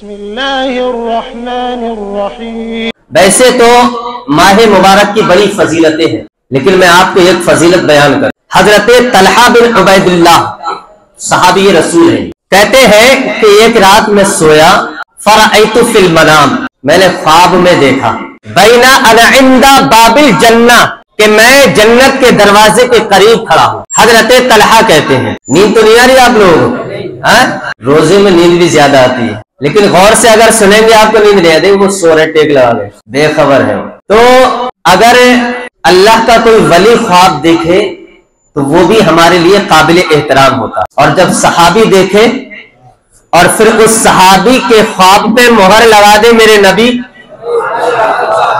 बिस्मिल्लाहिर्रहमानिर्रहीम। वैसे तो माह मुबारक की बड़ी फजीलतें हैं, लेकिन मैं आपको एक फजीलत बयान कर। हजरत तलहा बिन उबैदुल्लाह सहाबी रसूल हैं, कहते हैं कि एक रात में सोया, फरअयतु फिल मनाम, मैंने ख्वाब में देखा, बैना अना इंदा बाबिल जन्ना, कि मैं जन्नत के दरवाजे के करीब खड़ा हूँ। हजरत तलहा कहते हैं, नींद तो नहीं आ रही आप लोगों को? रोजे में नींद भी ज्यादा आती है, लेकिन गौर से अगर सुनेंगे आपको नींद नहीं आती, वो सो रहे टेक लगा गए, बेखबर है। तो अगर अल्लाह का कोई वली ख्वाब देखे तो वो भी हमारे लिए काबिल एहतराम होता, और जब सहाबी देखे और फिर उस सहाबी के ख्वाब पे मोहर लगा दे मेरे नबी,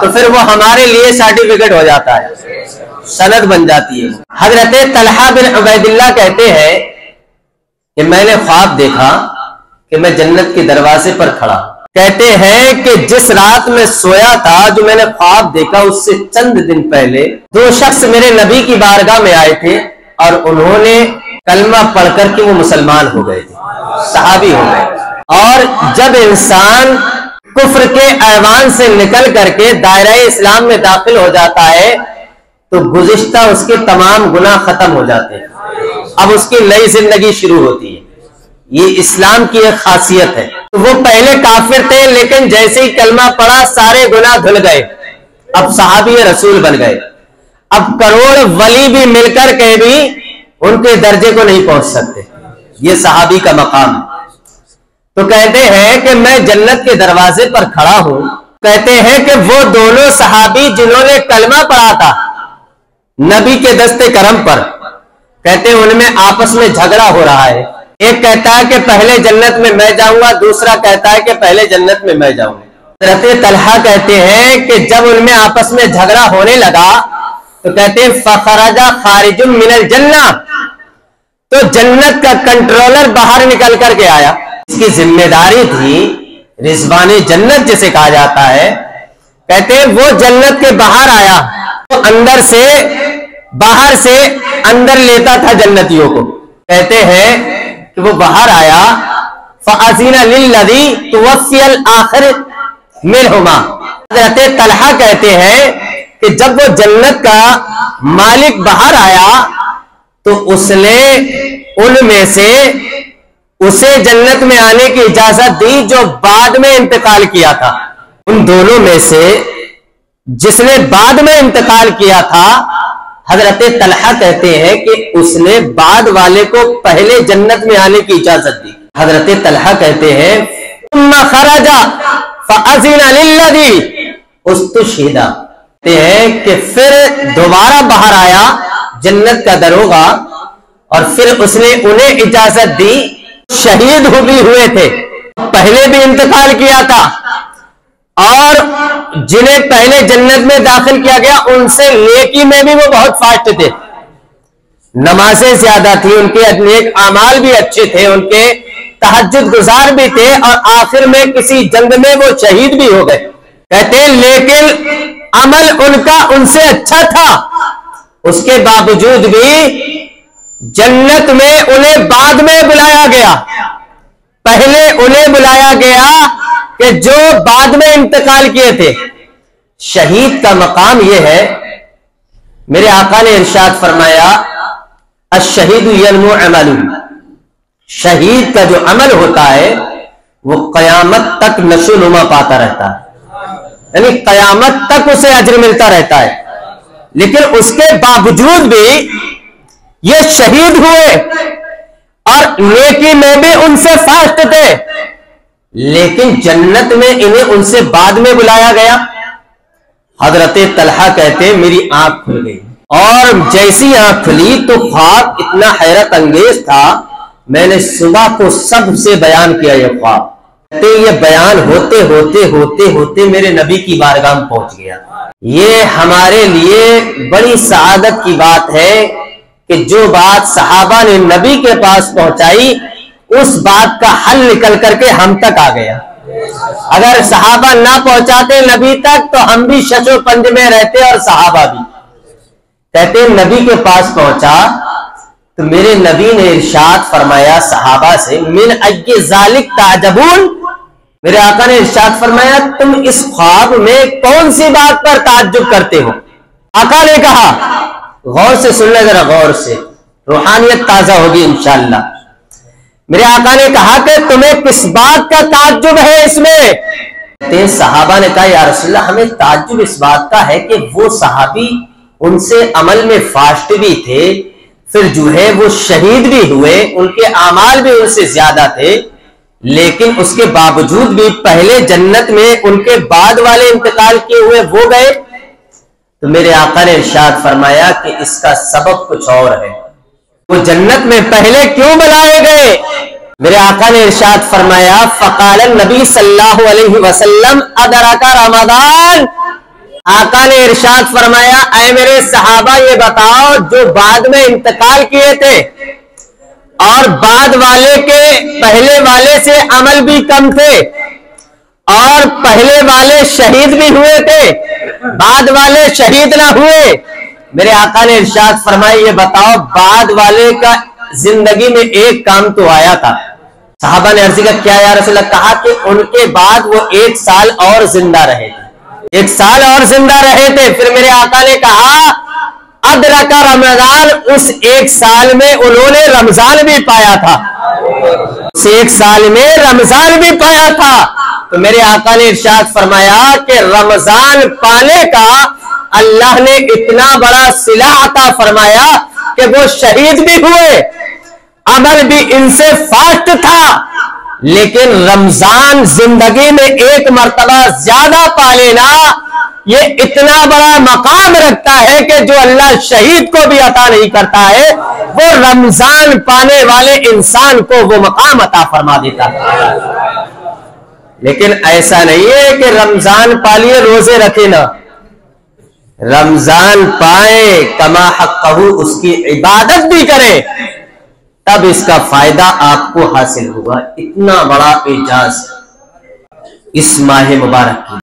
तो फिर वो हमारे लिए सर्टिफिकेट हो जाता है, सनद बन जाती है। हजरत तलहा बिन उबैदुल्लाह कहते हैं कि मैंने ख्वाब देखा कि मैं जन्नत के दरवाजे पर खड़ा। कहते हैं कि जिस रात में सोया था, जो मैंने ख्वाब देखा, उससे चंद दिन पहले दो शख्स मेरे नबी की बारगाह में आए थे और उन्होंने कलमा पढ़कर के वो मुसलमान हो गए थे, सहाबी हो गए। और जब इंसान कुफ्र के ऐवान से निकल करके दायरा इस्लाम में दाखिल हो जाता है तो गुज़िश्ता उसके तमाम गुनाह खत्म हो जाते हैं, अब उसकी नई जिंदगी शुरू होती है। ये इस्लाम की एक खासियत है। तो वो पहले काफिर थे, लेकिन जैसे ही कलमा पढ़ा सारे गुनाह धुल गए, अब सहाबी रसूल बन गए। अब करोड़ वली भी मिलकर के भी उनके दर्जे को नहीं पहुंच सकते, ये सहाबी का मकाम। तो कहते हैं कि मैं जन्नत के दरवाजे पर खड़ा हूं। कहते हैं कि वो दोनों सहाबी जिन्होंने कलमा पढ़ा था नबी के दस्ते करम पर, कहते हैं उनमें आपस में झगड़ा हो रहा है। एक कहता है कि पहले जन्नत में मैं जाऊंगा, दूसरा कहता है कि पहले जन्नत में मैं जाऊंगा। हज़रत तलहा कहते हैं कि जब उनमें आपस में झगड़ा होने लगा तो कहते हैं फखरजा खारिजुम मिनल जन्ना, तो जन्नत का कंट्रोलर बाहर निकल करके आया। इसकी जिम्मेदारी थी रिजवाने जन्नत जिसे कहा जाता है। कहते हैं वो जन्नत के बाहर आया, वो अंदर से बाहर से अंदर लेता था जन्नतियों को। कहते हैं कि वो बाहर आया, फ़अज़िना लिल्लज़ी तुवफ़्फ़ियल आखिर मिनहुमा। हज़रत तलहा कहते हैं कि जब वो जन्नत का मालिक बाहर आया तो उसने उनमें से उसे जन्नत में आने की इजाजत दी जो बाद में इंतकाल किया था। उन दोनों में से जिसने बाद में इंतकाल किया था, हजरत तलहा कहते हैं कि उसने बाद वाले को पहले जन्नत में आने की इजाजत दी। हजरत तलहा कहते हैं खरजा फ़अज़िना लिल्लज़ी उस्तुशहिदा, कहते हैं कि फिर दोबारा बाहर आया जन्नत का दरोगा और फिर उसने उन्हें इजाजत दी, शहीद भी हुए थे, पहले भी इंतकाल किया था, और जिन्हें पहले जन्नत में दाखिल किया गया उनसे नेकी में भी वो बहुत फास्ट थे, नमाजें ज्यादा थी, उनके नेक आमाल भी अच्छे थे, उनके तहज्जुद गुजार भी थे, और आखिर में किसी जंग में वो शहीद भी हो गए। कहते हैं लेकिन अमल उनका उनसे अच्छा था, उसके बावजूद भी जन्नत में उन्हें बाद में बुलाया गया। पहले उन्हें बुलाया गया कि जो बाद में इंतकाल किए थे। शहीद का मकाम यह है, मेरे आका ने इरशाद फरमाया अश-शहीदु यनमु अमलु, शहीद का जो अमल होता है वो कयामत तक नशोनुमा पाता रहता है, यानी कयामत तक उसे अज्र मिलता रहता है। लेकिन उसके बावजूद भी ये शहीद हुए और नेकी में भी उनसे फास्ट थे, लेकिन जन्नत में इन्हें उनसे बाद में बुलाया गया। हजरत तलहा कहते मेरी आंख खुल गई, और जैसी आंख खुली तो ख्वाब इतना हैरत अंगेज था, मैंने सुबह को सबसे बयान किया ये ख्वाब। कहते ये बयान होते होते होते होते मेरे नबी की बारगाह में पहुंच गया। ये हमारे लिए बड़ी सआदत की बात है कि जो बात सहाबा ने नबी के पास पहुंचाई, उस बात का हल निकल करके हम तक आ गया। अगर सहाबा ना पहुंचाते नबी तक तो हम भी शशो पंज में रहते और सहाबा भी। कहते नबी के पास पहुंचा तो मेरे नबी ने इरशाद फरमाया सहाबा से, मिन अय्यि ज़ालिक ताजबून, میرے آقا نے ارشاد فرمایا تم اس خواب میں کون سی بات پر تعجب کرتے ہو؟ آقا نے کہا، غور سے سن لے ذرا، غور سے، روحانیت تازہ ہوگی انشاءاللہ۔ میرے آقا نے کہا کہ تمہیں کس بات کا تعجب ہے اس میں؟ صحابہ نے کہا یا رسول اللہ ہمیں تعجب اس بات کا ہے کہ وہ صحابی ان سے عمل میں فاسٹ بھی تھے، پھر جو ہے وہ شہید بھی ہوئے، ان کے اعمال بھی ان سے زیادہ تھے، لیکن اس کے باوجود بھی پہلے جنت میں ان کے بعد والے انتقال کیے ہوئے وہ گئے۔ تو میرے آقا نے ارشاد فرمایا کہ اس کا سبب کچھ اور ہے، وہ جنت میں پہلے کیوں بلائے گئے؟ میرے آقا نے ارشاد فرمایا فقال النبی صلی اللہ علیہ وسلم ادرک رمضان، آقا نے ارشاد فرمایا اے میرے صحابہ یہ بتاؤ جو بعد میں انتقال کیے تھے اور بعد والے کے پہلے والے سے عمل بھی کم تھے اور پہلے والے شہید بھی ہوئے تھے، بعد والے شہید نہ ہوئے، میرے آقا نے ارشاد فرمایا یہ بتاؤ بعد والے کا زندگی میں ایک کام تو آیا تھا۔ صحابہ نے عرض کیا کیا یا رسول اللہ؟ کہا کہ ان کے بعد وہ 1 سال اور زندہ رہے تھے، 1 سال اور زندہ رہے تھے۔ پھر میرے آقا نے کہا ادرک رمضان، اس 1 سال میں انہوں نے رمضان بھی پایا تھا، اس 1 سال میں رمضان بھی پایا تھا۔ تو میرے آقا نے ارشاد فرمایا کہ رمضان پانے کا اللہ نے اتنا بڑا صلہ عطا فرمایا کہ وہ شہید بھی ہوئے، عمل بھی ان سے فاسٹ تھا، لیکن رمضان زندگی میں 1 مرتبہ زیادہ پا لینا یہ اتنا بڑا مقام رکھتا ہے کہ جو اللہ شہید کو بھی عطا نہیں کرتا ہے وہ رمضان پانے والے انسان کو وہ مقام عطا فرما دیتا ہے۔ لیکن ایسا نہیں ہے کہ رمضان پالیے روزے رکھے نا، رمضان پائے کما حقہ اس کی عبادت بھی کرے، تب اس کا فائدہ آپ کو حاصل ہوگا۔ اتنا بڑا اعجاز اس ماہ مبارک کی